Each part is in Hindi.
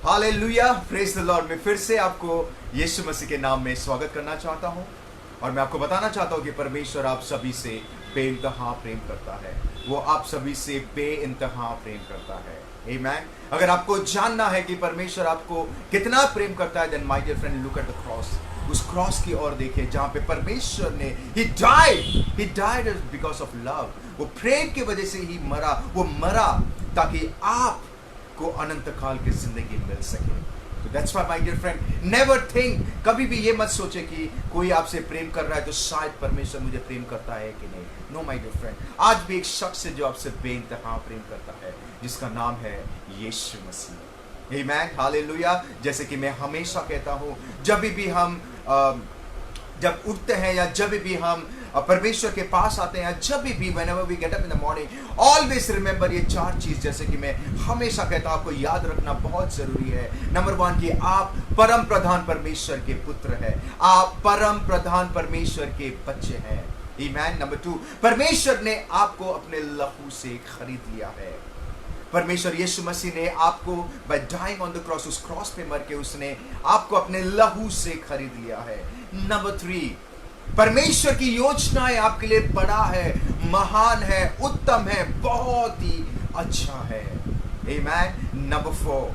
Hallelujah, praise the Lord. मैं फिर से आपको यीशु मसीह के नाम में स्वागत करना चाहता हूं और मैं आपको बताना चाहता हूं कि परमेश्वर आप सभी से बेइंतहा प्रेम करता है। वो आप सभी से बेइंतहा प्रेम करता है। आमीन। अगर आपको जानना है कि परमेश्वर आपको कितना प्रेम करता है, then my dear friend, look at the cross. उस क्रॉस की ओर देखिए जहां पे परमेश्वर ने ही डाइड बिकॉज ऑफ लव। वो प्रेम की वजह से ही मरा। वो मरा ताकि आप को अनंत काल की जिंदगी मिल सके। तो that's why my dear friend, never think, कभी भी ये मत सोचे कि कोई आपसे प्रेम कर रहा है तो शायद परमेश्वर मुझे प्रेम करता है कि नहीं। नो माय डियर फ्रेंड, आज भी एक शख्स है जो आपसे बेइंतहा प्रेम करता है, जिसका नाम है यीशु मसीह। आमीन, हालेलुया। जैसे कि मैं हमेशा कहता हूं, जब भी हम जब उठते हैं या जब भी हम परमेश्वर के पास आते हैं, जब भी whenever we get up in the morning, always remember ये चार चीज, जैसे कि मैं हमेशा कहता हूं, आपको याद रखना बहुत जरूरी है। नंबर 1 कि आप परम प्रधान परमेश्वर के पुत्र हैं। आप परम प्रधान परमेश्वर के बच्चे हैं। आमीन। नंबर 2, परमेश्वर ने आपको अपने लहू से खरीद लिया है। परमेश्वर यीशु मसीह ने आपको by dying on the cross, उस क्रॉस पे मर के उसने आपको अपने लहू से खरीद लिया है। नंबर 3, परमेश्वर की योजनाएं आपके लिए बड़ा है, महान है, उत्तम है, बहुत ही अच्छा है। आमीन। नंबर 4,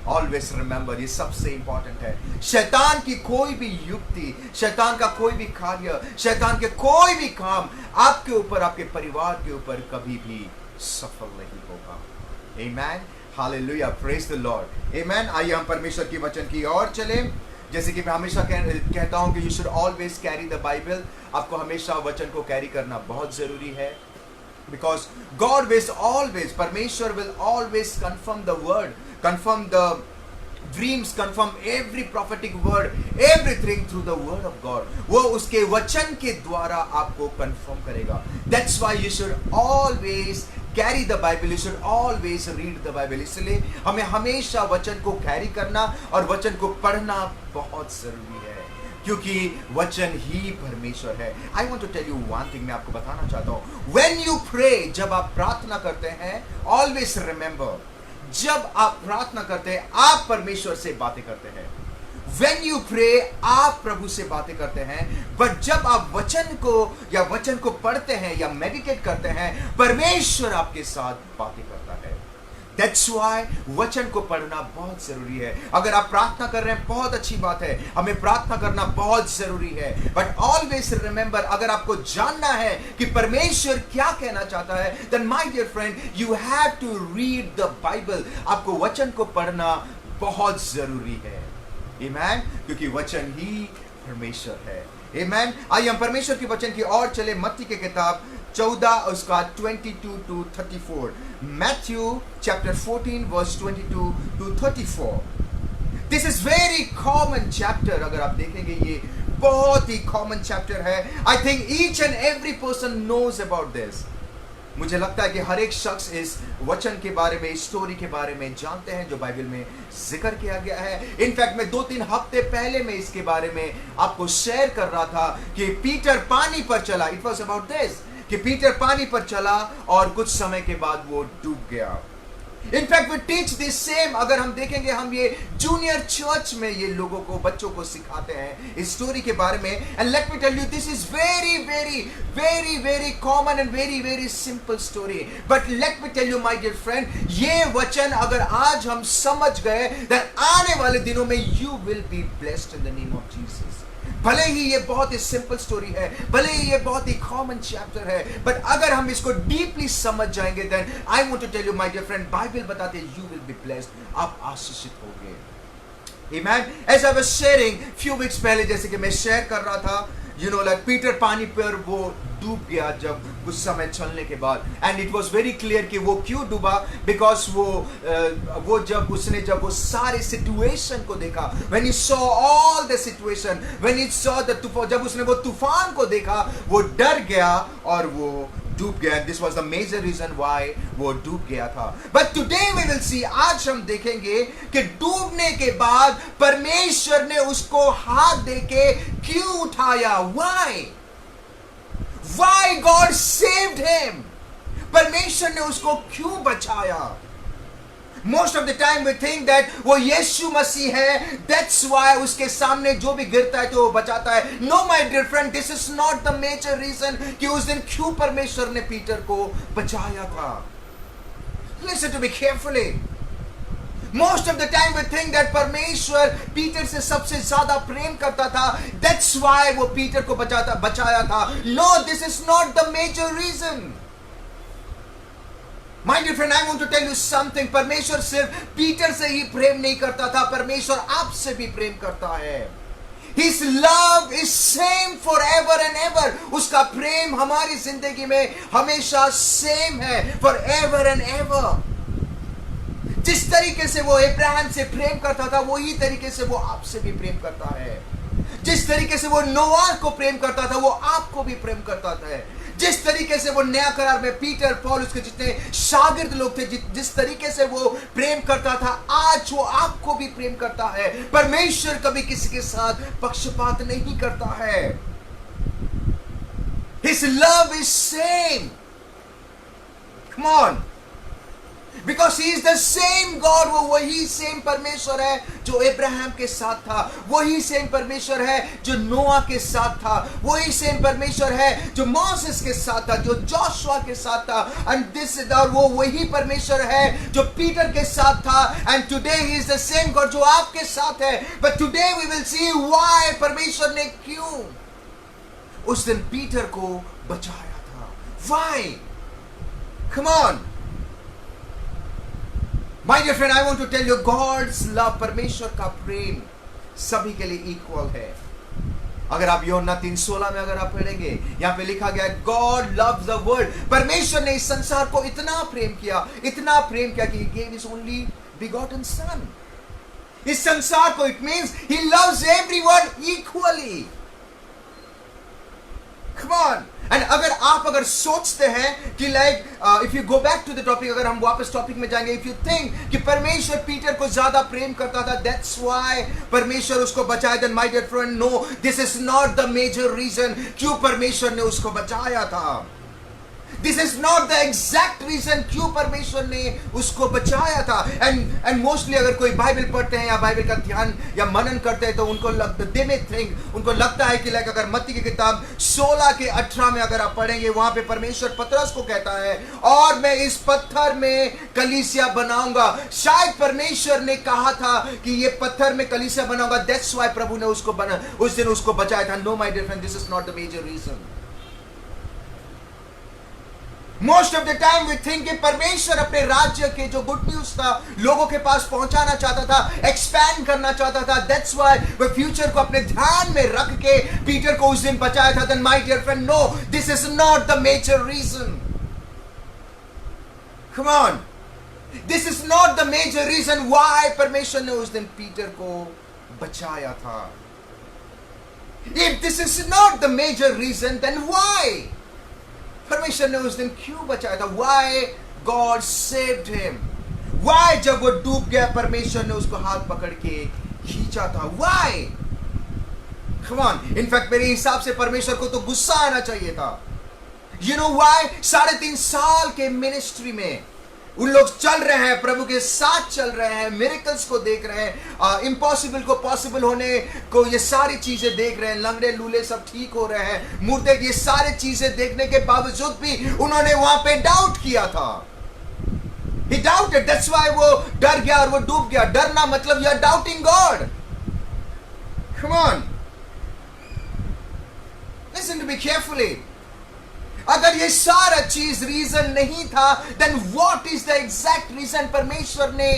ऑलवेज रिमेंबर, ये सबसे इंपॉर्टेंट है, शैतान की कोई भी युक्ति, शैतान का कोई भी कार्य, शैतान के कोई भी काम आपके ऊपर, आपके परिवार के ऊपर कभी भी सफल नहीं होगा। आमीन, हालेलुया, प्रेज द लॉर्ड। आमीन। आइए हम परमेश्वर की वचन की ओर चले। जैसे कि मैं हमेशा कहता हूं कि you should always carry the Bible. आपको हमेशा वचन को कैरी करना बहुत जरूरी है, बिकॉज गॉड विल ऑलवेज, परमेश्वर will always confirm the word, confirm the dreams, confirm every prophetic word, everything through the word of God. वो उसके वचन के द्वारा आपको कंफर्म करेगा। That's why you should always carry the Bible, you should always read the Bible. इसलिए हमें हमेशा वचन को कैरी करना और वचन को पढ़ना बहुत जरूरी है, क्योंकि वचन ही परमेश्वर है। I want to tell you one thing, मैं आपको बताना चाहता हूं, व्हेन यू प्रे, जब आप प्रार्थना करते हैं, ऑलवेज रिमेंबर, जब आप प्रार्थना करते हैं आप परमेश्वर से बातें करते हैं। When you pray, आप प्रभु से बातें करते हैं, बट जब आप वचन को या वचन को पढ़ते हैं या मेडिटेट करते हैं, परमेश्वर आपके साथ बातें करता है। That's why वचन को पढ़ना बहुत जरूरी है। अगर आप प्रार्थना कर रहे हैं, बहुत अच्छी बात है, हमें प्रार्थना करना बहुत जरूरी है, बट ऑलवेज रिमेंबर, अगर आपको जानना है कि परमेश्वर क्या कहना चाहता है, then my dear friend, you have to read the Bible। आपको वचन को पढ़ना बहुत जरूरी है। आमीन, क्योंकि वचन ही परमेश्वर है। आमीन। आइए हम परमेश्वर के वचन की ओर चले। मत्ती की किताब 14 उसका 22 to 34। Matthew chapter 14 verse 22 to 34। This is very common chapter. अगर आप देखेंगे ये बहुत ही कॉमन चैप्टर है। I think each and every person knows about this. मुझे लगता है कि हर एक शख्स इस वचन के बारे में, इस स्टोरी के बारे में जानते हैं जो बाइबल में जिक्र किया गया है। इनफैक्ट मैं 2-3 हफ्ते पहले मैं इसके बारे में आपको शेयर कर रहा था कि पीटर पानी पर चला। इट वॉज अबाउट दिस कि पीटर पानी पर चला और कुछ समय के बाद वो डूब गया। In fact we teach this same. अगर हम देखेंगे, हम ये जूनियर चर्च में ये लोगों को, बच्चों को सिखाते हैं इस स्टोरी के बारे में। And let me tell you, this is very very very very common and very very simple story, but let me tell you my dear friend, ये वचन अगर आज हम समझ गए, देन आने वाले दिनों में you will be blessed in the name of Jesus. भले ही ये बहुत ही सिंपल स्टोरी है, भले ही ये बहुत ही कॉमन चैप्टर है, बट अगर हम इसको डीपली समझ जाएंगे, then I want to tell you my dear friend, Bible बताते हैं यू विल बी ब्लेस्ड, आप आशीषित होंगे। आमीन। As I was sharing few weeks पहले, जैसे कि मैं शेयर कर रहा था, यू नो लाइक पीटर पानी पर वो डूब गया जब कुछ समय चलने के बाद। And it was very clear कि वो क्यों डूबा, बिकॉज वो जब वो सारे सिचुएशन को देखा, when he saw all the situation, when he saw the तूफान, जब उसने वो तूफान को देखा, वो डर गया और वो डूब गया। This was the major reason why वो डूब गया था। But today we will see, आज हम देखेंगे कि डूबने के बाद परमेश्वर ने उसको हाथ देके क्यों उठाया। Why God saved him? परमेश्वर ने उसको क्यों बचाया? Most of the time we think that वो यीशु मसीह है, दैट्स व्हाई उसके सामने जो भी गिरता है तो वो बचाता है. No my dear friend, this is not the major reason कि उस दिन क्यों परमेश्वर ने पीटर को बचाया था. Listen to me carefully. Most of the time we think that परमेश्वर पीटर से सबसे ज्यादा प्रेम करता था, दैट्स व्हाई वो पीटर को बचाया था. No, this is not the major reason. My dear friend, I want to tell you something. परमेश्वर सिर्फ पीटर से ही प्रेम नहीं करता था, परमेश्वर आपसे भी प्रेम करता है. His love is same forever and ever. उसका प्रेम हमारी जिंदगी में हमेशा सेम है, forever and ever. जिस तरीके से वो इब्राहिम से प्रेम करता था, वही तरीके से वो आपसे भी प्रेम करता है. जिस तरीके से वो नोआह को प्रेम करता था, वो आपको भी प्रेम करता है. जिस तरीके से वो नया करार में पीटर, पॉल, उसके जितने शागिर्द लोग थे, जिस तरीके से वो प्रेम करता था, आज वो आपको भी प्रेम करता है. परमेश्वर कभी किसी के साथ पक्षपात नहीं करता है. His love is same. Come on. Because he is the same God. वो वही सेम परमेश्वर है जो इब्राहिम के साथ था, वही सेम परमेश्वर है जो नोआ के साथ था, वही सेम परमेश्वर है जो मोसेस के साथ था, जो जोशुआ के साथ था. एंड दिस और वो वही परमेश्वर है जो पीटर के साथ था. And today he is the same God जो आपके साथ है. But today we will see why परमेश्वर ने क्यों उस दिन पीटर को बचाया था. Why? Come on. My dear friend, I want to tell you, God's love, परमेश्वर का प्रेम सभी के लिए इक्वल है. अगर आप यूहन्ना 3:16 में अगर आप पढ़ेंगे, यहाँ पे लिखा गया है, God loves the world. परमेश्वर ने इस संसार को इतना प्रेम किया कि He gave His only begotten Son. इस संसार को, it means He loves everyone equally. Come on. And अगर सोचते हैं कि like if you go back to the topic, अगर हम वापस टॉपिक में जाएंगे, इफ यू थिंक कि परमेश्वर पीटर को ज्यादा प्रेम करता था, दैट्स व्हाई परमेश्वर उसको बचाया, then my dear friend, no, this is not the major reason क्यों परमेश्वर ने उसको बचाया था. This is not the exact reason क्यों परमेश्वर ने उसको बचाया था. एंड मोस्टली अगर कोई बाइबल पढ़ते हैं या बाइबल का ध्यान या मनन करते हैं तो उनको लगता है कि लाइक अगर मत्ती की किताब 16:18 में अगर आप पढ़ेंगे, वहां पे परमेश्वर पतरस को कहता है, और मैं इस पत्थर में कलीसिया बनाऊंगा. शायद परमेश्वर ने कहा था कि ये पत्थर में कलीसिया बनाऊंगा, दैट्स व्हाई प्रभु ने उस दिन उसको बचाया था. No my dear friend, this is not the major reason. Most of the time we think कि परमेश्वर अपने राज्य के जो गुड न्यूज था लोगों के पास पहुंचाना चाहता था, एक्सपैंड करना चाहता था. दैट्स व्हाई वो फ्यूचर को अपने ध्यान में रख के पीटर को उस दिन बचाया था. Then my dear friend, no, this is not the major reason. Come on. This is not the major reason why परमेश्वर ने उस दिन पीटर को बचाया था. If this is not the major reason, then why परमेश्वर ने उस दिन क्यों बचाया था. Why God saved him? Why जब वो डूब गया परमेश्वर ने उसको हाथ पकड़ के खींचा था. Why? Come on. इनफैक्ट मेरे हिसाब से परमेश्वर को तो गुस्सा आना चाहिए था. You know why? 3.5 साल के मिनिस्ट्री में उन लोग चल रहे हैं, प्रभु के साथ चल रहे हैं, मिरेकल्स को देख रहे हैं, इम्पॉसिबल को पॉसिबल होने को, ये सारी चीजें देख रहे हैं, लंगड़े लूले सब ठीक हो रहे हैं, मुर्दे, ये सारी चीजें देखने के बावजूद भी उन्होंने वहां पे डाउट किया था. He doubted, that's why वो डर गया और वो डूब गया. डरना मतलब you are doubting God. Come on. Listen to me carefully. अगर ये सारा चीज रीजन नहीं था, then what is the exact reason परमेश्वर ने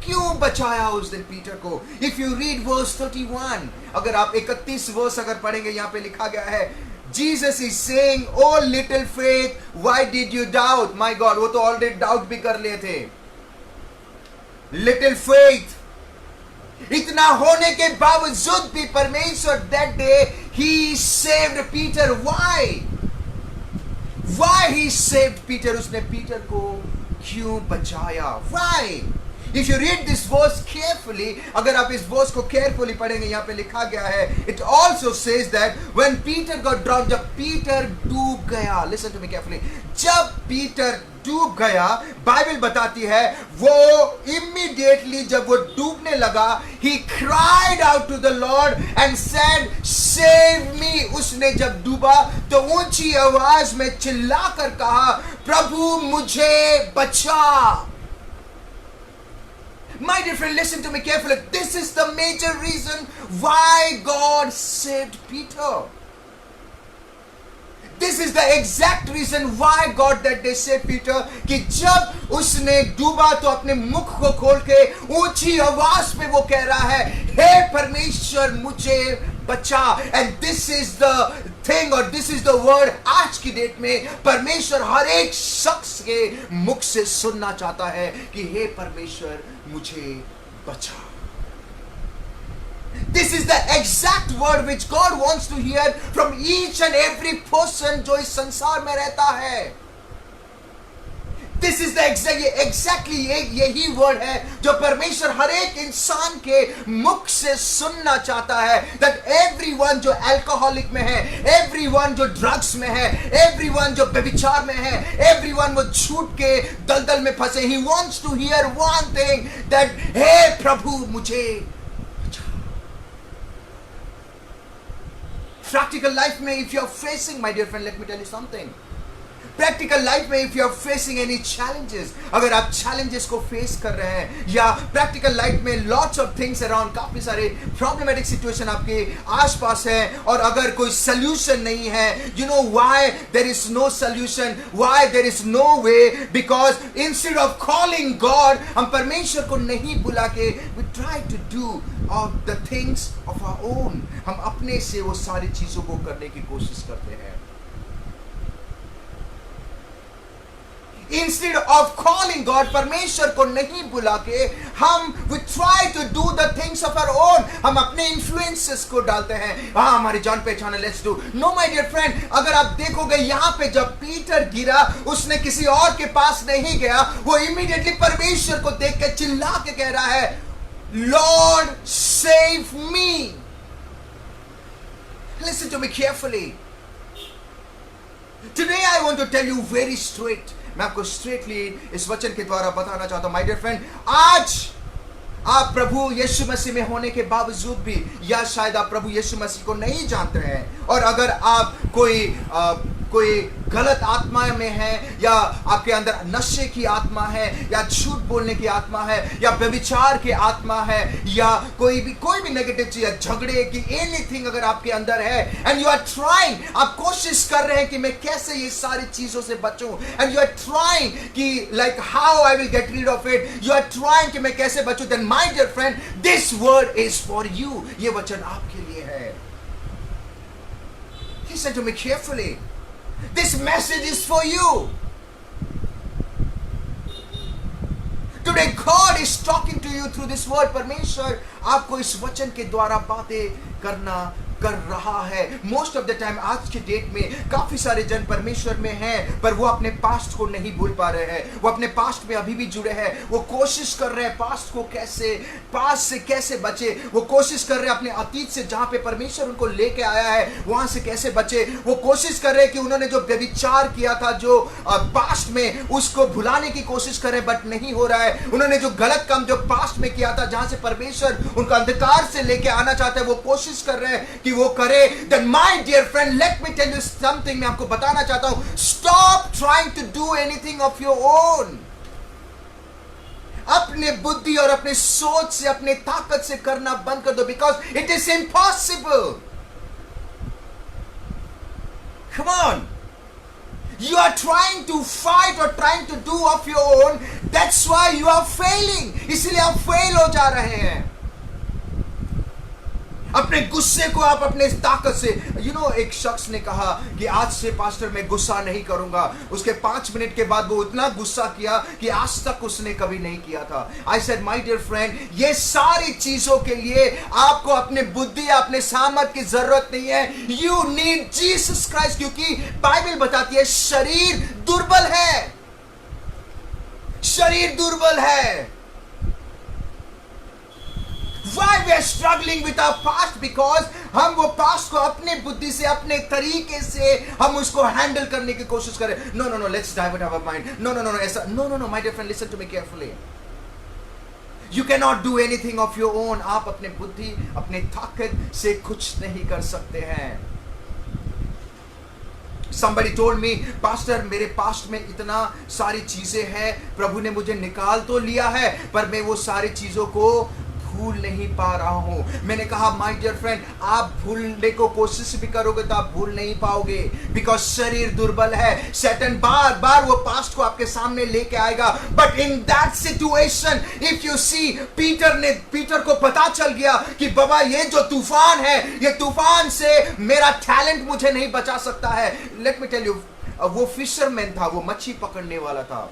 क्यों बचाया उस दिन पीटर को. इफ यू रीड वर्स 31, अगर आप 31 वर्स अगर पढ़ेंगे, यहां पे लिखा गया है, Jesus is saying, O little faith, why did you doubt. My God, वो तो ऑलरेडी डाउट भी कर लिए थे. लिटिल फेथ, इतना होने के बावजूद भी परमेश्वर that day he saved Peter. Why? Why he saved Peter? उसने पीटर को क्यों बचाया? Why? If you read this verse carefully, अगर आप इस verse को carefully पढ़ेंगे, यहाँ पे लिखा गया है, it also says that when Peter got drowned, जब Peter डूब गया, listen to me carefully, जब Peter डूब गया, बाइबल बताती है वो immediately जब वो डूबने लगा, he cried out to the Lord and said, save me. उसने जब डूबा तो ऊंची आवाज में चिल्लाकर कहा, प्रभु मुझे बचा. My dear friend, listen to me carefully. This is the major reason why God saved Peter. This is the exact reason why God that day saved Peter. कि जब उसने डूबा तो अपने मुख को खोल के ऊंची आवाज में वो कह रहा है, हे परमेश्वर मुझे बचा. And this is the thing or this is the word आज की डेट में परमेश्वर हर एक शख्स के मुख से सुनना चाहता है कि हे परमेश्वर मुझे बचा. This is the exact word which God wants to hear from each and every person जो इस संसार में रहता है. This is the exactly यही वर्ड है जो परमेश्वर हर एक इंसान के मुख से सुनना चाहता है. That everyone जो अल्कोहलिक में है, everyone जो ड्रग्स में है, everyone जो व्यभिचार में है, everyone वो झूठ के दलदल में फंसे, he wants to hear one thing that हे प्रभु मुझे. Practical life में if you are facing, my dear friend, let me tell you something. Practical life में if you are facing any challenges, अगर आप challenges को face कर रहे हैं, या practical life में lots of things around, काफी सारे problematic situation आपके आसपास है, और अगर कोई solution नहीं है, you know why there is no solution, why there is no way, because instead of calling God, हम परमेश्वर को नहीं बुला के we try to do of the things of our own. हम अपने से वो सारी चीजों को करने की कोशिश करते हैं. Instead of calling God, परमेश्वर को नहीं बुला के हम we try to do the things of our own. हम अपने influences को डालते हैं. हाँ हमारी जान पहचान है, let's do. No my dear friend, अगर आप देखोगे यहाँ पे जब पीटर गिरा, उसने किसी और के पास नहीं गया, वो immediately परमेश्वर को देख के चिल्ला के कह रहा है, Lord save me. Listen to me carefully. Today I want to tell you very straight. मैं आपको स्ट्रेटली इस वचन के द्वारा बताना चाहता हूं, माय डियर फ्रेंड, आज आप प्रभु यीशु मसीह में होने के बावजूद भी, या शायद आप प्रभु यीशु मसीह को नहीं जानते हैं, और अगर आप कोई गलत आत्मा में है, या आपके अंदर नशे की आत्मा है, या झूठ बोलने की आत्मा है, या व्यभिचार की आत्मा है, या कोई भी नेगेटिव चीज, झगड़े की एनीथिंग अगर आपके अंदर है, एंड यू आर ट्राइंग, आप कोशिश कर रहे हैं कि मैं कैसे ये सारी चीजों से बचूं, एंड यू आर ट्राइंग कि like how I will get rid of it, you are trying कि मैं कैसे बचूं, then my dear friend, this word is for you. ये वचन आपके लिए है. Listen to me carefully. This message is for you. Today God is talking to you through this word. परमेश्वर आपको इस वचन के द्वारा बातें कर रहा है. मोस्ट ऑफ द टाइम आज के डेट में काफी सारे जन परमेश्वर में हैं, पर वो अपने पास्ट को नहीं भूल पा रहे हैं. वो अपने पास्ट में अभी भी जुड़े हैं. वो कोशिश कर रहे हैं पास्ट से कैसे बचे. वो कोशिश कर रहे हैं अपने अतीत से, जहां पे परमेश्वर उनको लेके आया है, वहां से कैसे बचे. वो कोशिश कर रहे हैं कि उन्होंने जो व्यभिचार किया था जो पास्ट में, उसको भुलाने की कोशिश कर रहे हैं, बट नहीं हो रहा है. उन्होंने जो गलत काम जो पास्ट में किया था, जहां से परमेश्वर उनको अंधकार से लेके आना चाहता है, वो कोशिश कर रहे हैं कि वो करे. Then my dear friend, let me tell you something. मैं आपको बताना चाहता हूं, stop trying to do anything of your own. अपने बुद्धि और अपने सोच से, अपने ताकत से करना बंद कर दो, because it is impossible. Come on. You are trying to fight or trying to do of your own. That's why you are failing. इसलिए आप फेल हो जा रहे हैं. अपने गुस्से को आप अपने ताकत से, एक शख्स ने कहा कि आज से पास्टर मैं गुस्सा नहीं करूंगा. उसके 5 मिनट के बाद वो इतना गुस्सा किया कि आज तक उसने कभी नहीं किया था. I said my dear friend, ये सारी चीजों के लिए आपको अपने बुद्धि, अपने सामर्थ की जरूरत नहीं है. यू नीड जीसस क्राइस्ट, क्योंकि बाइबल बताती है शरीर दुर्बल है. शरीर दुर्बल है. Why we are struggling with our past? Because हम वो पास्ट को अपने बुद्धि से, अपने तरीके से हम उसको हैंडल करने की कोशिश करें. No, let's divert our mind. No, ऐसा. No, my dear friend, listen to me carefully. You cannot do anything of your own. आप अपने बुद्धि, अपने ताकत से कुछ नहीं कर सकते हैं. Somebody told me, Pastor, मेरे पास्ट में इतना सारी चीजें हैं, प्रभु ने मुझे निकाल तो लिया है, पर मैं वो सारी चीजों को भूल नहीं पा रहा हूं. मैंने कहा, माय डियर फ्रेंड, आप भूलने को कोशिश भी करोगे तो आप भूल नहीं पाओगे, बिकॉज शरीर दुर्बल है. शैतान बार बार वो पास्ट को आपके सामने लेके आएगा. But in that situation, if you see, Peter को पता चल गया कि बाबा ये जो तूफान है, ये तूफान से मेरा टैलेंट मुझे नहीं बचा सकता है. लेट मी टेल यू, वो फिशरमैन था, वो मच्छी पकड़ने वाला था.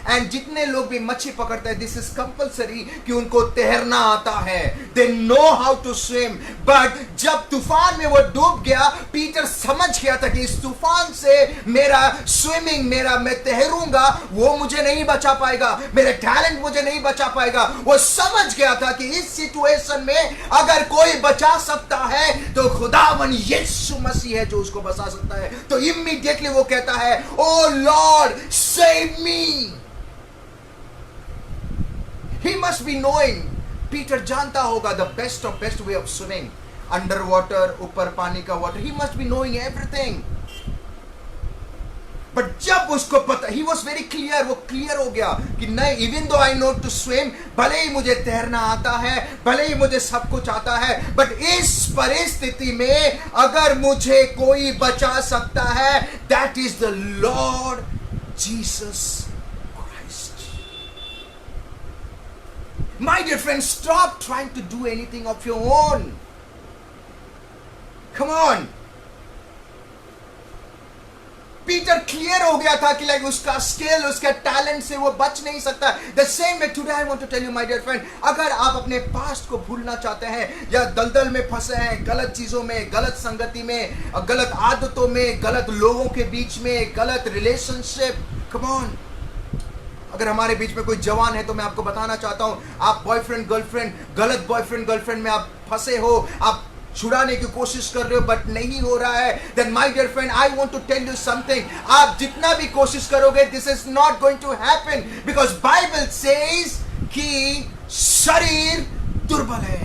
एंड जितने लोग भी मच्छी पकड़ते हैं, दिस इज कंपल्सरी कि उनको तैरना आता है. They know how to swim. But जब तूफान में वो डूब गया, पीटर समझ गया था कि इस तूफान से मेरा स्विमिंग, मैं तैरूंगा, वो मुझे नहीं बचा पाएगा, मेरे टैलेंट मुझे नहीं बचा पाएगा. वो समझ गया था कि इस सिचुएशन में अगर कोई बचा सकता है तो खुदावन यीशु मसीह है जो उसको बचा सकता है. तो इमीडिएटली वो कहता है, oh Lord save me. He must be knowing. Peter जानता होगा the best of best way of swimming. Under water, ऊपर पानी का water. He must be knowing everything. But जब उसको पता, he was very clear, वो clear हो गया कि नहीं, even though I know to swim, भले ही मुझे तैरना आता है, भले ही मुझे सब कुछ आता है, but इस परिस्थिति में अगर मुझे कोई बचा सकता है, that is the Lord Jesus. My dear friend, stop trying to do anything of your own. Come on. Peter clear हो गया था कि उसका स्किल, उसका टैलेंट से वो बच नहीं सकता. The same way today I want to tell you, my dear friend, अगर आप अपने पास्ट को भूलना चाहते हैं, या दलदल में फंसे हैं, गलत चीजों में, गलत संगति में, गलत आदतों में, गलत लोगों के बीच में, गलत रिलेशनशिप, come on. अगर हमारे बीच में कोई जवान है तो मैं आपको बताना चाहता हूं, आप बॉयफ्रेंड गर्लफ्रेंड, गलत बॉयफ्रेंड गर्लफ्रेंड में आप फंसे हो, आप छुड़ाने की कोशिश कर रहे हो बट नहीं हो रहा है, then my dear friend, I want to tell you something. आप जितना भी कोशिश करोगे, this is not going to happen, because Bible says कि शरीर दुर्बल है.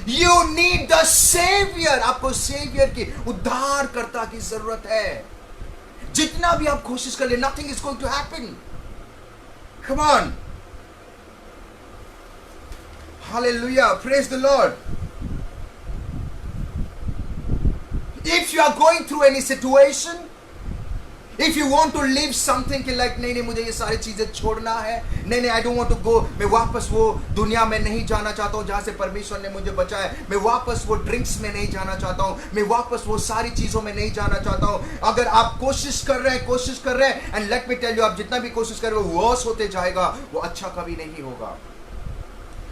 You need the savior. आपको सेवियर की, उद्धारकर्ता की जरूरत है. जितना भी आप कोशिश कर ले, nothing is going to happen. Come on. Hallelujah. Praise the Lord. If you are going through any situation, if you want to leave something कि नहीं मुझे ये सारी चीजें छोड़ना है, नहीं I don't want to go, मैं वापस वो दुनिया में नहीं जाना चाहता हूँ जहाँ से परमेश्वर ने मुझे बचाया, मैं वापस वो ड्रिंक्स में नहीं जाना चाहता हूँ, मैं वापस वो सारी चीजों में नहीं जाना चाहता हूँ. अगर आप कोशिश कर रहे हैं, and let me tell you, आप जितना भी कोशिश कर रहे हो, वर्स होते जाएगा, वो अच्छा कभी नहीं होगा.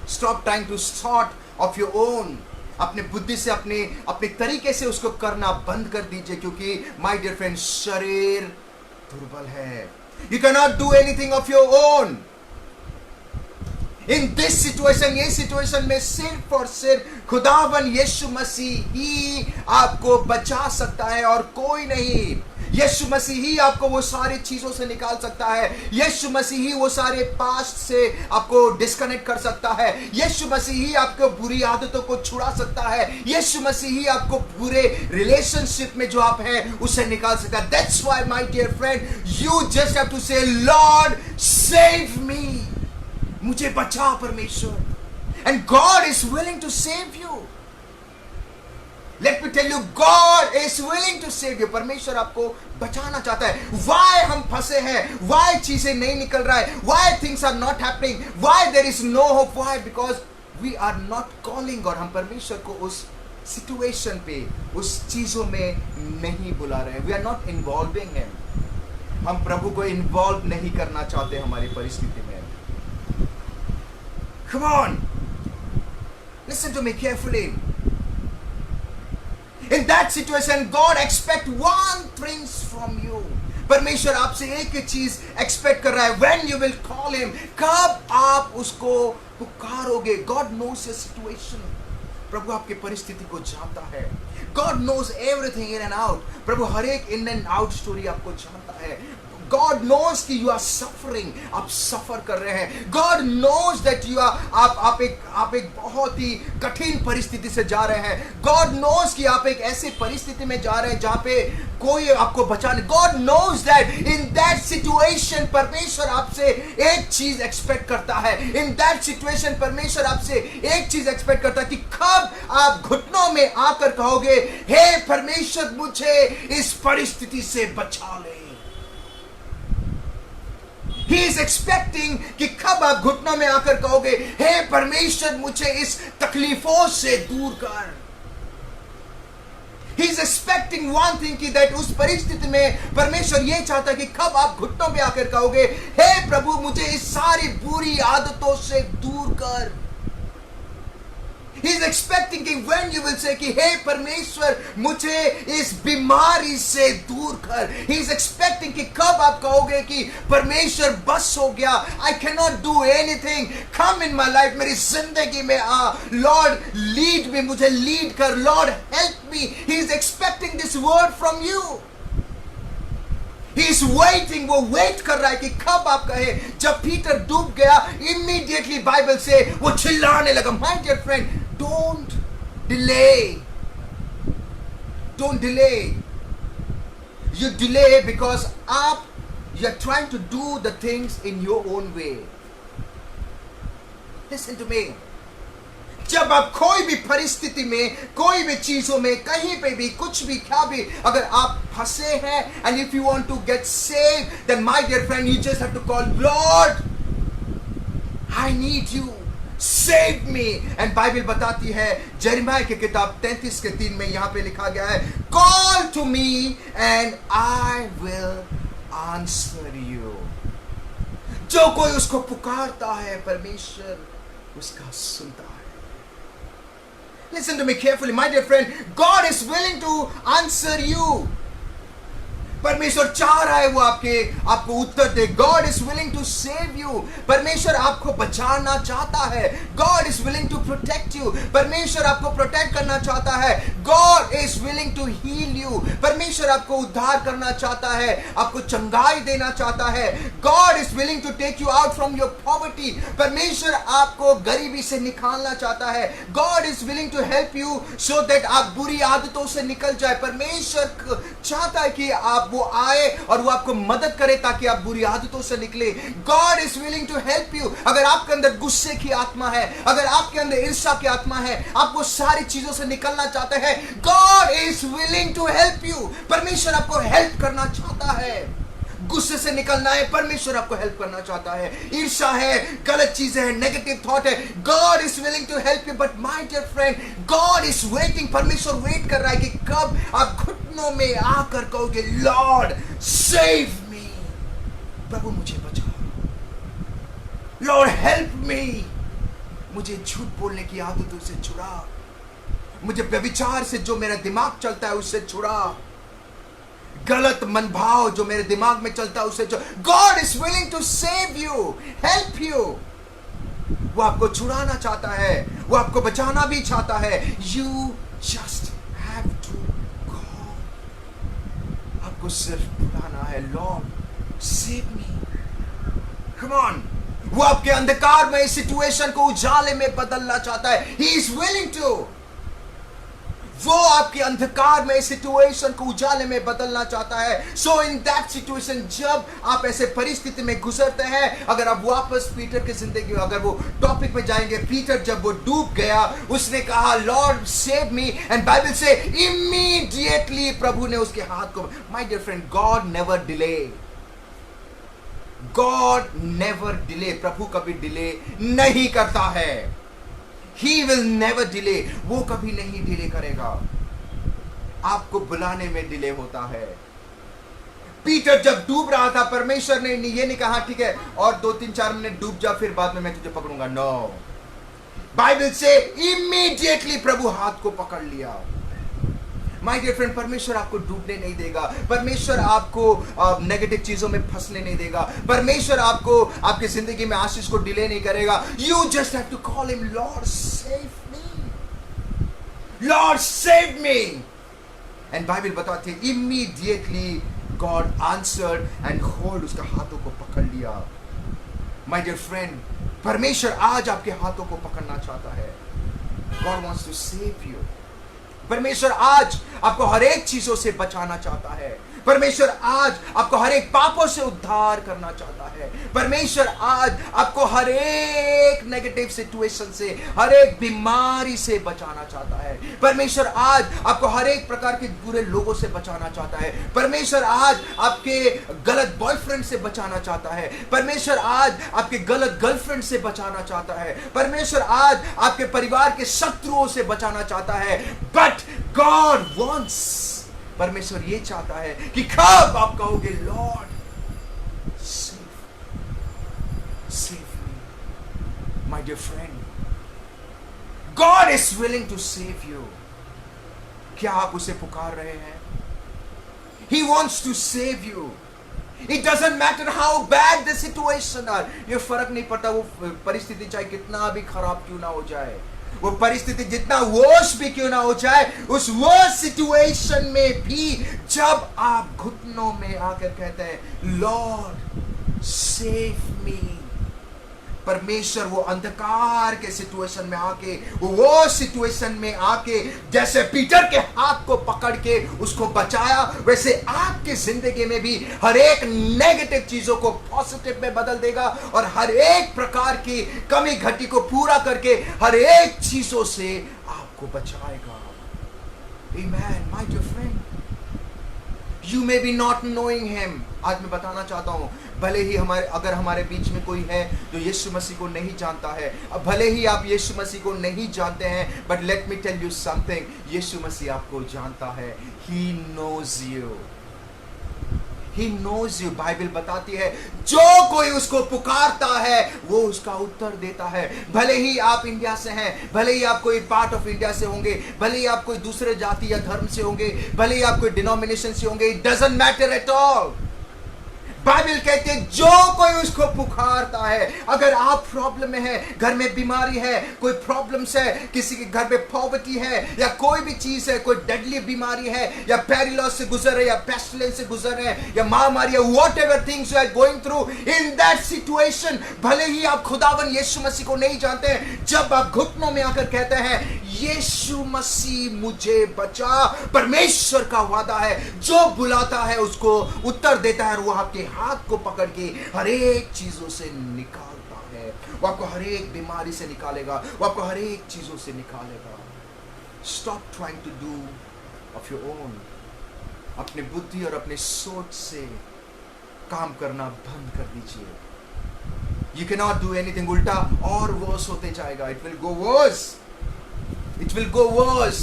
Stop trying to sort of your own. अपने बुद्धि से, अपने तरीके से उसको करना बंद कर दीजिए, क्योंकि माय डियर फ्रेंड, शरीर दुर्बल है. You can not do anything of your own. In this situation, ये सिचुएशन में सिर्फ और सिर्फ खुदावन यीशु मसीह ही आपको बचा सकता है और कोई नहीं. यीशु मसीह ही आपको वो सारी चीजों से निकाल सकता है. यीशु मसीह ही वो सारे पास्ट से आपको डिस्कनेक्ट कर सकता है. यीशु मसीह ही आपको बुरी आदतों को छुड़ा सकता है. यीशु मसीह ही आपको बुरे रिलेशनशिप में जो आप हैं उसे निकाल सकता है. That's why, my dear friend, you just have to say, Lord, save me. मुझे बचा परमेश्वर. And God is willing to save you. Let me tell you, God is willing to save you. परमेश्वर आपको बचाना चाहता है. Why हम फंसे हैं? Why चीजें नहीं निकल रहा है? Why things are not happening? Why there is no hope? Why? Because we are not calling, और हम परमेश्वर को उस सिचुएशन पे, उस चीजों में नहीं बुला रहे हैं. We are not involving him. हम प्रभु को इन्वॉल्व नहीं करना चाहते हमारी परिस्थिति में. Come on, listen to me carefully. In that situation, God expects one thing from you. परमेश्वर आपसे एक ही चीज एक्सपेक्ट कर रहा है, when you will call him, कब आप उसको पुकारोगे। गॉड नोस योर सिचुएशन, प्रभु आपकी परिस्थिति को जानता है। God knows everything in and out, प्रभु हर एक इन एंड आउट स्टोरी आपको जानता है। गॉड नोज कि यू आर सफरिंग, आप सफर कर रहे हैं। God knows that you are आप एक बहुत ही कठिन परिस्थिति से जा रहे हैं। गॉड नोज कि आप एक ऐसी परिस्थिति में जा रहे हैं जहां पे कोई आपको बचा नहीं। God knows that in that situation परमेश्वर आपसे एक चीज एक्सपेक्ट करता है। इन दैट सिचुएशन परमेश्वर आपसे एक चीज एक्सपेक्ट करता है कि कब आप घुटनों में आकर कहोगे, हे परमेश्वर मुझे इस परिस्थिति से बचा ले। He is expecting कि कब आप घुटनों में आकर कहोगे, हे परमेश्वर मुझे इस तकलीफों से दूर कर। He is expecting one thing कि that उस परिस्थिति में परमेश्वर ये चाहता है कि कब आप घुटनों में आकर कहोगे, हे प्रभु मुझे इस सारी बुरी आदतों से दूर कर। He is expecting कि when you will say कि हे परमेश्वर मुझे इस बीमारी से दूर कर। He is expecting कि कब आप कहोगे कि परमेश्वर बस हो गया, I cannot do anything, come in my life, मेरी जिंदगी में आ, Lord lead me, मुझे लीड कर, Lord help me। He is expecting this word from you। He is waiting, वो वेट कर रहा है कि कब आप कहे। जब पीटर डूब गया, इमीडिएटली बाइबल से वो चिल्लाने लगा। My dear friend, don't delay, don't delay. You delay because आप you are trying to do the things in your own way. Listen to me, जब आप कोई भी परिस्थिति में, कोई भी चीजों में, कहीं पे भी, कुछ भी, क्या भी, अगर आप फंसे हैं, and if you want to get save, then my dear friend you just have to call, Lord I need you, save me. And Bible बताती है, यिर्मयाह की किताब 33:3 में यहां पे लिखा गया है, call to me and I will answer you. जो कोई उसको पुकारता है, परमेश्वर उसका सुनता है। Listen to me carefully, my dear friend. God is willing to answer you. परमेश्वर चाह रहा है वो आपको उत्तर दे। God is willing to save you, परमेश्वर आपको बचाना चाहता है। God is willing to protect you, परमेश्वर आपको प्रोटेक्ट करना चाहता है। God is willing to heal you, परमेश्वर आपको उद्धार करना चाहता है, आपको चंगाई देना चाहता है। God is willing to take you out from your poverty, परमेश्वर आपको गरीबी से निकालना चाहता है। God is willing to help you so that आप बुरी आदतों से निकल जाए। परमेश्वर चाहता है कि आप वो आए और वो आपको मदद करे ताकि आप बुरी आदतों से निकले। God is willing to help you. अगर आपके अंदर गुस्से की आत्मा है, अगर आपके अंदर ईर्ष्या की आत्मा है, आप वो सारी चीजों से निकलना चाहते हैं, God is willing to help you. परमेश्वर आपको हेल्प करना चाहता है। गुस्से से निकलना है, परमेश्वर आपको हेल्प करना चाहता है। ईर्ष्या है, गलत चीजें हैं, नेगेटिव थॉट है, God is willing to help you. But my dear friend, God is waiting, परमेश्वर वेट कर रहा है कि कब आप घुटनों में आकर कहोगे, लॉर्ड सेव मी, प्रभु मुझे बचाओ, लॉर्ड हेल्प मी, मुझे झूठ बोलने की आदतों से छुड़ा, मुझे व्यभिचार से जो मेरा दिमाग चलता है उससे छुड़ा, गलत मनभाव जो मेरे दिमाग में चलता है उससे। God is willing to save you, help you. वो आपको छुड़ाना चाहता है, वो आपको बचाना भी चाहता है। You just have to call, आपको सिर्फ बुलाना है, Lord save me, come on. वो आपके अंधकार में सिचुएशन को उजाले में बदलना चाहता है। ही इज विलिंग टू, वो आपके अंधकार में सिचुएशन को उजाले में बदलना चाहता है। सो इन दैट सिचुएशन, जब आप ऐसे परिस्थिति में गुजरते हैं, अगर आप वापस पीटर की जिंदगी, अगर वो टॉपिक में जाएंगे, पीटर जब वो डूब गया, उसने कहा Lord save me, and Bible से इमीडिएटली प्रभु ने उसके हाथ को। My dear friend, God never delay, God never delay, प्रभु कभी डिले नहीं करता है। He will never delay, वो कभी नहीं डिले करेगा। आपको बुलाने में डिले होता है। पीटर जब डूब रहा था, परमेश्वर ने ये नहीं कहा ठीक है और 2-3-4 मिनट डूब जा, फिर बाद में मैं तुझे पकड़ूंगा। नो, बाइबल से इमीडिएटली प्रभु हाथ को पकड़ लिया। माय डियर फ्रेंड, परमेश्वर आपको डूबने नहीं देगा, परमेश्वर आपको नेगेटिव चीजों में फंसने नहीं देगा, परमेश्वर आपको आपकी जिंदगी में आशीष को डिले नहीं करेगा. You just have to call him, Lord save me, Lord save me. And Bible बताती है immediately God answered and hold, उसका हाथों को पकड़ लिया. माय डियर फ्रेंड, परमेश्वर आज आपके हाथों को पकड़ना चाहता है. God wants to save you. परमेश्वर आज आपको हर एक चीजों से बचाना चाहता है. परमेश्वर आज आपको हर एक पापों से उद्धार करना चाहता है. परमेश्वर आज आपको हर एक नेगेटिव सिचुएशन से, हर एक बीमारी से बचाना चाहता है. परमेश्वर आज आपको हर एक प्रकार के बुरे लोगों से बचाना चाहता है. परमेश्वर आज आपके गलत बॉयफ्रेंड से बचाना चाहता है. परमेश्वर आज आपके गलत गर्लफ्रेंड से बचाना चाहता है. परमेश्वर आज आपके परिवार के शत्रुओं से बचाना चाहता है. बट गॉड वॉन्ट्स, परमेश्वर ये चाहता है कि कब आप कहोगे Lord save me. My dear friend, God is willing to save you. क्या आप उसे पुकार रहे हैं? He wants to save you. It doesn't matter how bad the situation are. ये फर्क नहीं पड़ता वो परिस्थिति चाहे कितना भी खराब क्यों ना हो जाए, वो परिस्थिति जितना वर्स भी क्यों ना हो जाए, उस वर्स सिचुएशन में भी जब आप घुटनों में आकर कहते हैं लॉर्ड सेव मी, परमेश्वर वो अंधकार के सिचुएशन में आके, वो सिचुएशन में आके जैसे पीटर के हाथ को पकड़ के उसको बचाया, वैसे आपकी जिंदगी में भी हर एक नेगेटिव चीजों को पॉजिटिव में बदल देगा और हर एक प्रकार की कमी घटी को पूरा करके हर एक चीजों से आपको बचाएगा. Amen. My dear friend, you may be not knowing him. आज मैं बताना चाहता हूं, भले ही अगर हमारे बीच में कोई है जो यीशु मसीह को नहीं जानता है, भले ही आप यीशु मसीह को नहीं जानते हैं, but let me tell you something, Yeshu Masih आपको जानता है. He knows you, he knows you. Bible बताती है जो कोई उसको पुकारता है वो उसका उत्तर देता है. भले ही आप इंडिया से हैं, भले ही आप कोई पार्ट ऑफ इंडिया से होंगे, भले ही आप कोई दूसरे जाति या धर्म से होंगे, भले ही आप कोई डिनोमिनेशन से होंगे, it doesn't matter at all. Bible कहते हैं जो कोई उसको पुकारता है. अगर आप प्रॉब्लम में हैं, घर में बीमारी है, कोई प्रॉब्लम्स है, किसी के घर में पॉवर्टी है या कोई भी चीज है, कोई डेडली बीमारी है या पेरिलॉस से गुजर है या पेस्टिलेंस से गुजर है या महामारी है, whatever things you are going through, in that situation, भले ही आप खुदावन यीशु मसीह को नहीं जानते हैं, जब आप घुटनों में आकर कहते हैं यीशु मसीह मुझे बचा, परमेश्वर का वादा है जो बुलाता है उसको उत्तर देता है और वो आपके हाथ को पकड़ के हर एक चीजों से निकालता है. वो आपको हर एक बीमारी से निकालेगा, वो आपको हर एक चीजों से निकालेगा. Stop trying to do of your own. अपने बुद्धि और अपने सोच से काम करना बंद कर दीजिए. You can not do anything. उल्टा और वर्स होते जाएगा. It will go worse. It will go worse.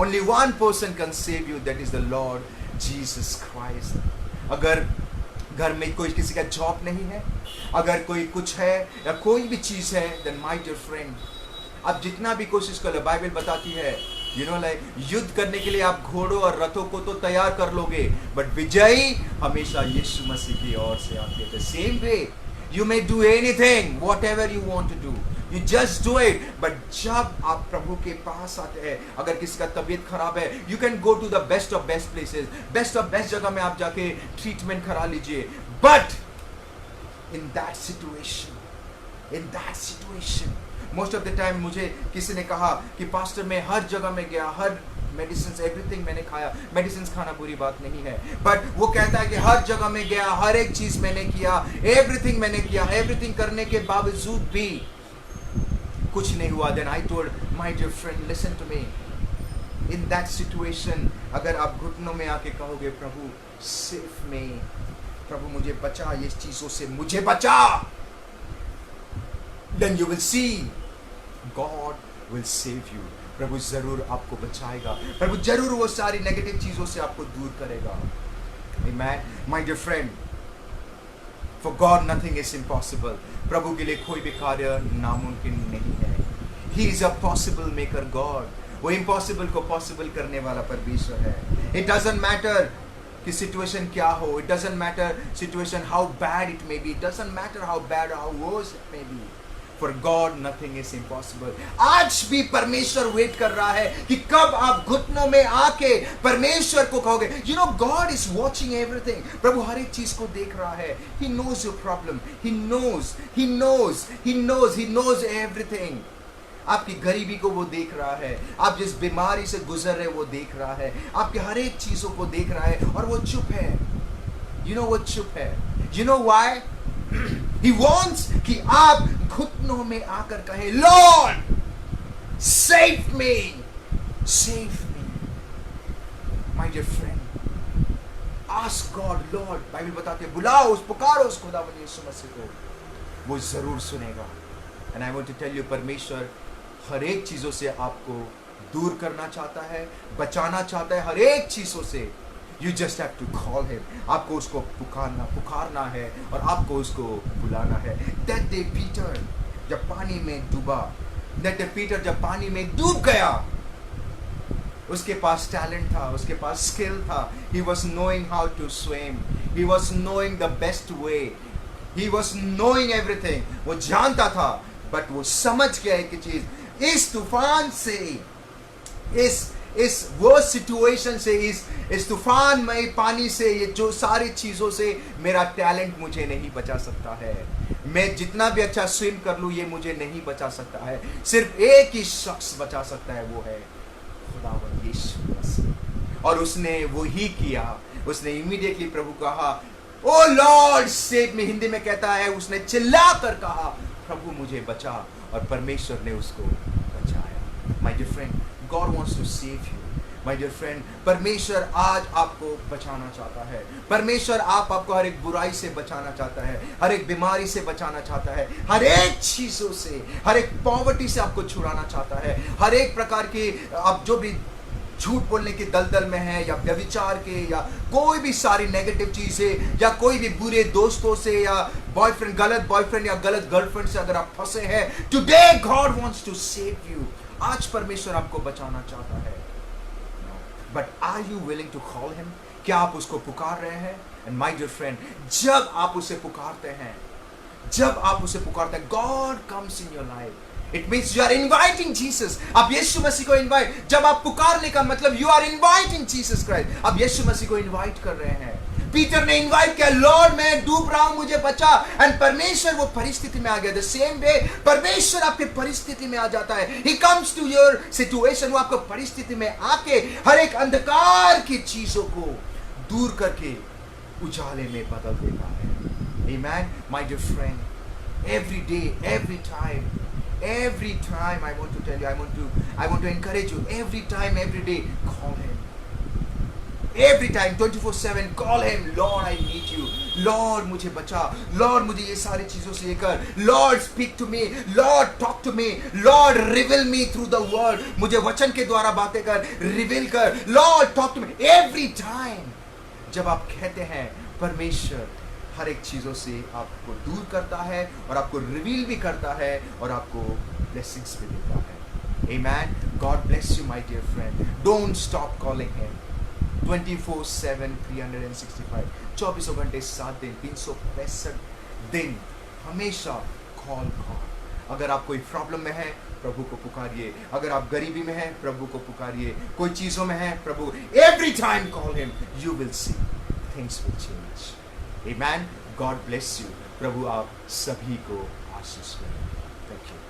Only one person can save you, that is the Lord Jesus Christ. अगर घर में कोई किसी का जॉब नहीं है, अगर कोई कुछ है या कोई भी चीज है, then my dear friend, आप जितना भी कोशिश कर लो, बाइबल बताती है युद्ध करने के लिए आप घोड़ों और रथों को तो तैयार कर लोगे, बट विजयी हमेशा यीशु मसीह की ओर से आती है. The same way, you may do anything, whatever you want to do. You just do it. But जब आप प्रभु के पास आते हैं, अगर किसी का तबीयत खराब है, you can go to the best of best places, best of best जगह में आप जाके ट्रीटमेंट करा लीजिए. But in that situation, most of the time मुझे किसी ने कहा कि पास्टर मैं हर जगह में गया, हर मेडिसिन एवरीथिंग मैंने खाया. मेडिसिन खाना बुरी बात नहीं है, बट वो कहता है कि हर जगह में गया, हर एक चीज मैंने किया, एवरीथिंग मैंने किया, एवरीथिंग करने के बावजूद भी कुछ नहीं हुआ. Then I told my dear friend, listen to me. In that situation, अगर आप घुटनों में आके कहोगे प्रभु save me, प्रभु मुझे बचा, ये चीजों से मुझे बचा, then you will see God will save you. प्रभु जरूर आपको बचाएगा, प्रभु जरूर वो सारी नेगेटिव चीजों से आपको दूर करेगा. Amen. My dear friend, for God nothing is impossible. प्रभु के लिए कोई भी कार्य नामुमकिन नहीं है. He is a possible maker God. वो इम्पॉसिबल को पॉसिबल करने वाला परमेश्वर है. इट डजंट मैटर कि सिचुएशन क्या हो, it doesn't matter situation how bad it may be, it doesn't matter how bad how worse it may be. For God nothing is impossible. आज भी परमेश्वर वेट कर रहा है कि कब आप घुटनों में आके परमेश्वर को कहोगे. You know God is watching everything. प्रभु हर एक चीज को देख रहा है. He knows your problem. He knows everything. आपकी गरीबी को वो देख रहा है, आप जिस बीमारी से गुजर रहे वो देख रहा है, आपके हर एक चीजों को देख रहा है और वो चुप है. You know वो चुप है. You know why? He wants कि आप घुटनों में आकर कहें, Lord, save me, save me. My dear friend, ask God, Lord, Bible बताते हैं, बुलाओ, पुकारो उस खुदावंद यीशु मसीह को, वो जरूर सुनेगा. And I want to tell you, परमेश्वर हर एक चीजों से आपको दूर करना चाहता है, बचाना चाहता है, हर एक चीजों से. You just have to call him. आपको उसको पुकारना है और आपको उसको बुलाना है. That day Peter जब पानी में डूबा, that day Peter जब पानी में डूब गया, उसके पास टैलेंट था, उसके पास स्किल था. He was knowing how to swim. He was knowing the best way. He was knowing everything. वो जानता था, but वो समझ गया एक चीज, इस तूफान से, इस वो सिचुएशन से, इस तूफान में पानी से, ये जो सारी चीजों से मेरा टैलेंट मुझे नहीं बचा सकता है. मैं जितना भी अच्छा स्विम कर लूं, ये मुझे नहीं बचा सकता है. सिर्फ एक ही शख्स बचा सकता है, वो है खुदावंद यीशु मसीह. और उसने वो ही किया. उसने इमीडिएटली प्रभु कहा, ओ लॉर्ड सेव मी. हिंदी में कहता है, उसने चिल्ला कर कहा, प्रभु मुझे बचा. और परमेश्वर ने उसको बचाया. My dear friend, God wants to save you. My dear friend, परमेश्वर आज आपको बचाना चाहता है. परमेश्वर आपको हर एक बुराई से बचाना चाहता है, हर एक बीमारी से बचाना चाहता है, हर एक चीजों से, हर एक पॉवर्टी से आपको छुड़ाना चाहता है. हर एक प्रकार की आप जो भी झूठ बोलने के दलदल में है, या व्यभिचार के, या कोई भी सारी नेगेटिव चीजें, या कोई भी बुरे दोस्तों से, या बॉयफ्रेंड, गलत बॉयफ्रेंड या गलत गर्लफ्रेंड से अगर आप फंसे हैं, today God wants to save you. आज परमेश्वर आपको बचाना चाहता है. But are you willing to call him? क्या आप उसको पुकार रहे हैं? एंड माय डियर फ्रेंड, जब आप उसे पुकारते हैं, God comes in your life. It means you are inviting Jesus. आप यीशु मसीह को इनवाइट, जब आप पुकारने का मतलब you are inviting Jesus Christ. आप यीशु मसीह को इनवाइट कर रहे हैं. पीटर ने इनवाइट किया, लॉर्ड मैं डूब रहा हूं, मुझे बचा. एंड परमेश्वर वो परिस्थिति में आ गया. द सेम वे परमेश्वर आपके परिस्थिति में आ जाता है. He comes to your situation. वो आपको परिस्थिति में आके हर एक अंधकार की चीजों को दूर करके उजाले में बदल देता है. Amen. My dear friend, every day, every time I want to tell you, I want to encourage you, every time, every day, call him. Every time, 24/7, call him. Lord, I need you. Lord, मुझे बचा. Lord, मुझे ये सारी चीजों से लेकर. Lord, speak to me. Lord, talk to me. Lord, reveal me through the word. मुझे वचन के द्वारा बातें कर, reveal कर. Lord, talk to me. Every time, जब आप कहते हैं, परमेश्वर हर एक चीजों से आपको दूर करता है और आपको रिवील भी करता है और आपको ब्लेसिंग्स भी देता है. Amen. God bless you, my dear friend. Don't stop calling him. 24/7, 365, 24 घंटे 7 दिन, 365 दिन, हमेशा कॉल गॉड. अगर आप कोई प्रॉब्लम में है, प्रभु को पुकारिए. अगर आप गरीबी में हैं, प्रभु को पुकारिए. कोई चीजों में है, प्रभु, every time call him. You will see things will change. Amen. God bless you. प्रभु आप सभी को आशीष दें. Thank you.